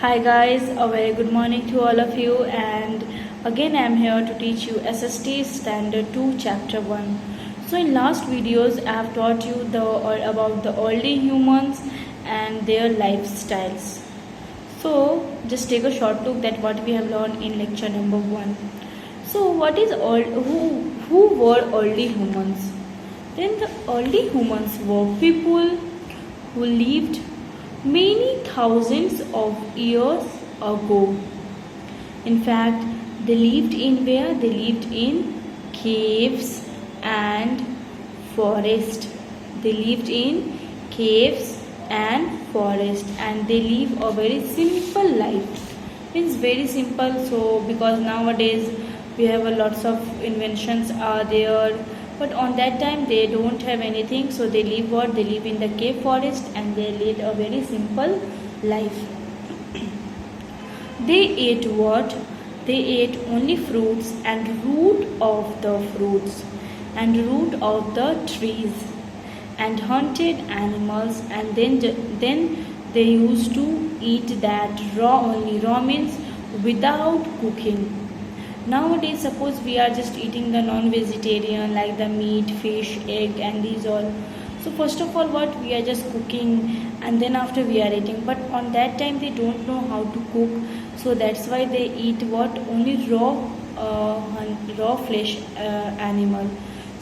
Hi guys, a very good morning to all of you, and again I am here to teach you SST Standard 2 Chapter 1. So in last videos I have taught you about the early humans and their lifestyles. So just take a short look at what we have learned in lecture number 1. So who were early humans? Then the early humans were people who lived many thousands of years ago. In fact, they lived in where? They lived in caves and forest. They lived in caves and forest, and they live a very simple life. It's very simple. So because nowadays we have a lots of inventions are there, but on that time they don't have anything, so they live what? They live in the cave forest and they lead a very simple life. They ate what? They ate only fruits and root of the fruits and root of the trees, and hunted animals, and then they used to eat that raw only. Raw means without cooking. Nowadays, suppose we are just eating the non-vegetarian like the meat, fish, egg, and these all. So first of all, what we are just cooking, and then after we are eating. But on that time, they don't know how to cook, so that's why they eat what? Only raw flesh animal.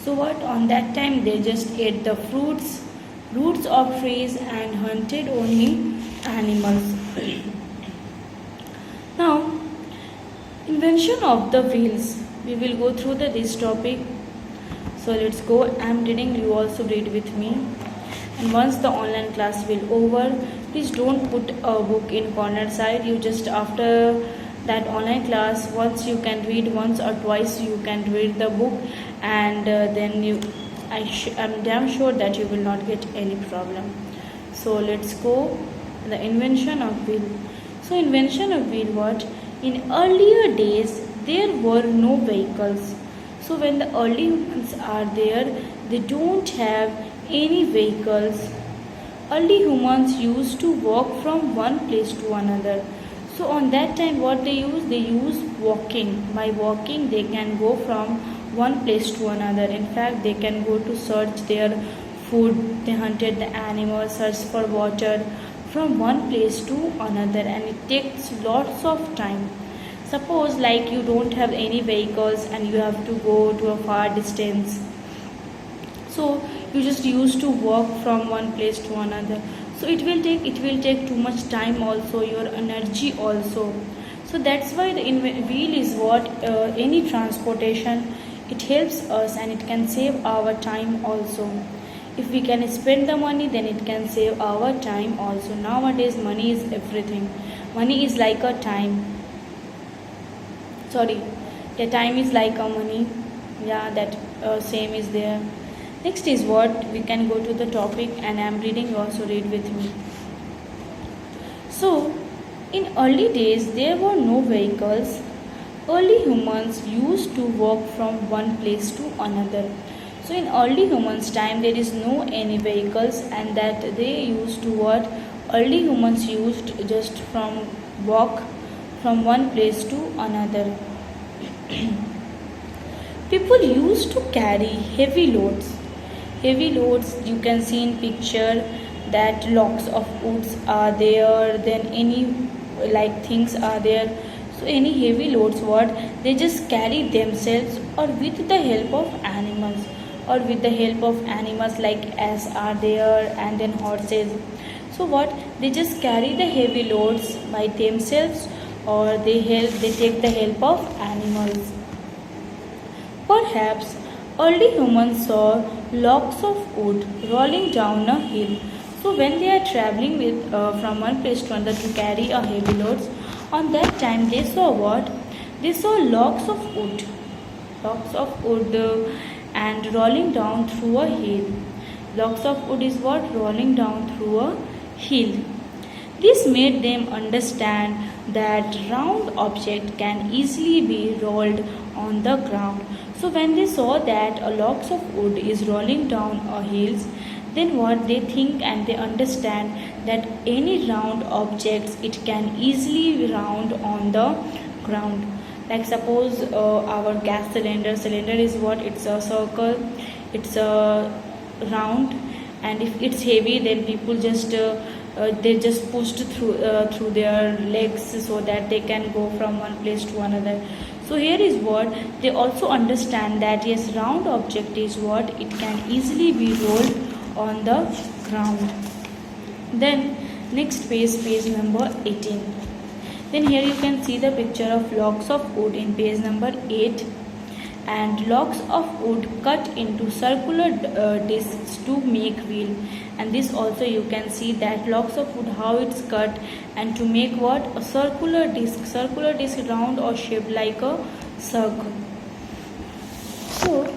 So what? On that time, they just ate the fruits, roots of trees, and hunted only animals. Now, invention of the wheels. We will go through this topic. So let's go. I am reading, you also read with me. And once the online class will over, please don't put a book in corner side. You just after that online class, once you can read once or twice, you can read the book, and then I'm damn sure that you will not get any problem. So let's go. The invention of wheel. So invention of wheel, what? In earlier days, there were no vehicles. So when the early humans are there, they don't have any vehicles. Early humans used to walk from one place to another. So on that time, what they use? They use walking. By walking, they can go from one place to another. In fact, they can go to search their food. They hunted the animals, searched for water from one place to another, and it takes lots of time. Suppose like you don't have any vehicles and you have to go to a far distance, so you just used to walk from one place to another, so it will take too much time, also your energy also. So that's why the wheel is what? Any transportation, it helps us and it can save our time also. If we can spend the money, then it can save our time also. Nowadays money is everything. Money is like a time. Time is like a money. Yeah, that same is there. Next is what? We can go to the topic, and I am reading, you also read with me. So in early days there were no vehicles. Early humans used to walk from one place to another. So in early humans time there is no any vehicles, and that they used to what? Early humans used just from walk from one place to another. People used to carry heavy loads. Heavy loads, you can see in picture that logs of woods are there, then any like things are there. So any heavy loads, what? They just carry themselves, or with the help of animals, like ass are there, and then horses. So what? They just carry the heavy loads by themselves, or they take the help of animals. Perhaps early humans saw logs of wood rolling down a hill. So when they are traveling with from one place to another to carry a heavy loads, on that time they saw what? They saw logs of wood, and rolling down through a hill. Logs of wood is what? Rolling down through a hill. This made them understand that round object can easily be rolled on the ground. So when they saw that a logs of wood is rolling down a hill, Then what they think and they understand that any round objects it can easily round on the ground. Like suppose our gas cylinder is what, it's a circle, it's a round, and if it's heavy then people just they just pushed through their legs so that they can go from one place to another. So here is what they also understand, that yes, round object is what, it can easily be rolled on the ground. Then next page number 18. Then here you can see the picture of logs of wood in page number 8, and logs of wood cut into circular discs to make wheel. And this also you can see that logs of wood, how it's cut, and to make what, a circular disc round or shaped like a circle. So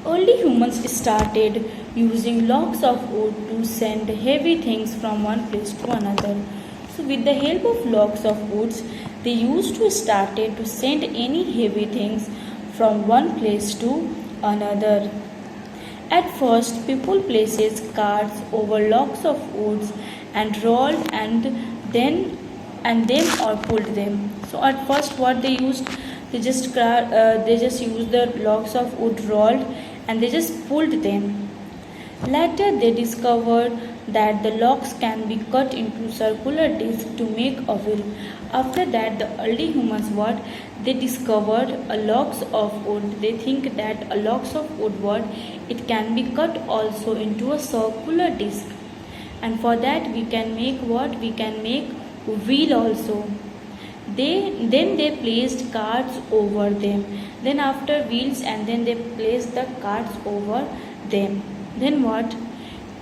early humans started using logs of wood to send heavy things from one place to another. So with the help of logs of woods, they used to started to send any heavy things from one place to another. At first, people places carts over logs of woods and rolled and then or pulled them. So at first, what they used, they just used the logs of wood rolled and they just pulled them. Later, they discovered that the logs can be cut into circular discs to make a wheel. After that, the early humans what, they discovered a logs of wood. They think that a logs of wood what, it can be cut also into a circular disc, and for that we can make what, we can make wheel also. Then they placed carts over them. Then after wheels, and then they placed the carts over them. Then what?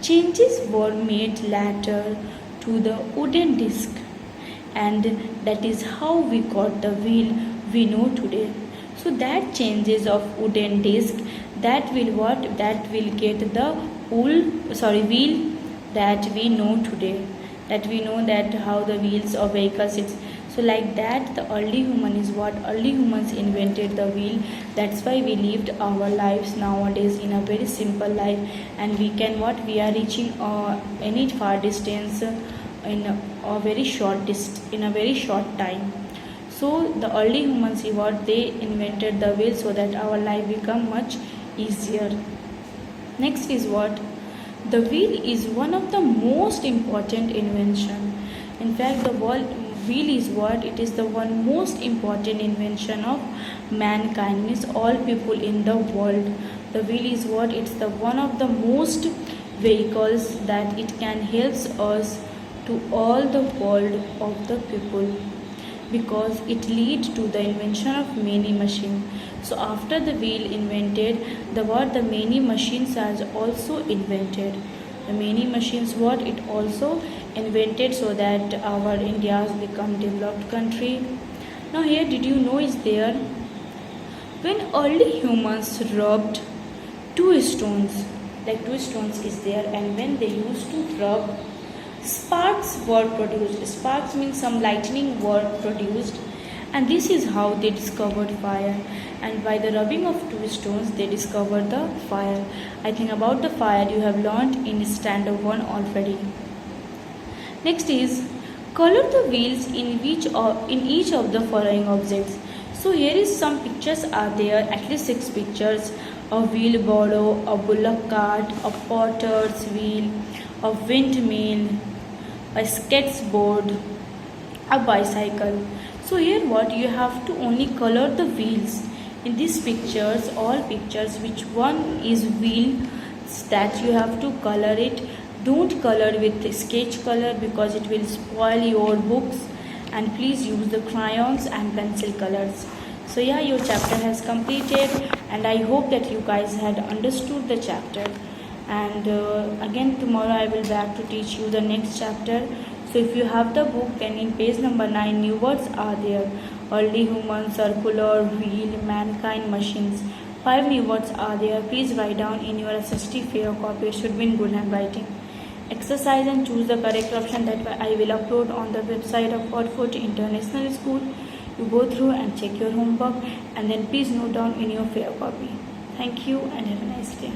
Changes were made later to the wooden disc, and that is how we got the wheel we know today. So that changes of wooden disc, that will what? That will get the wheel that we know today. That we know that how the wheels of vehicles it's. So like that, the early human is what? Early humans invented the wheel. That's why we lived our lives nowadays in a very simple life, and we can what? We are reaching any far distance in a very short time. So the early humans see what, they invented the wheel so that our life become much easier. Next is what? The wheel is one of the most important invention. In fact, the wheel is what? It is the one most important invention of mankind, means all people in the world. The wheel is what? It's the one of the most vehicles that it can helps us to all the world of the people, because it leads to the invention of many machines. So after the wheel invented, the many machines are also invented. The many machines what? It also invented so that our India has become developed country. Now here, did you know is there, when early humans rubbed two stones is there, and when they used to rub, sparks were produced. Sparks means some lightning were produced, and this is how they discovered fire. And by the rubbing of two stones, they discovered the fire. I think about the fire you have learned in standard 1 already. Next is color the wheels in each of the following objects. So here is some pictures are there, at least 6 pictures: a wheelbarrow, a bullock cart, a potter's wheel, a windmill, a skateboard, a bicycle. So here what, you have to only color the wheels. In these pictures, all pictures, which one is wheel, that you have to color it. Don't color with sketch color because it will spoil your books, and please use the crayons and pencil colors. So yeah, your chapter has completed, and I hope that you guys had understood the chapter. And again tomorrow I will back to teach you the next chapter. So if you have the book, then in page number 9 new words are there: early human, circular, wheel, mankind, machines. 5 new words are there. Please write down in your SST fair copy. It should be in good handwriting. Exercise and choose the correct option that I will upload on the website of Oxford International School. You go through and check your homework, and then please note down in your fair copy. Thank you and have a nice day.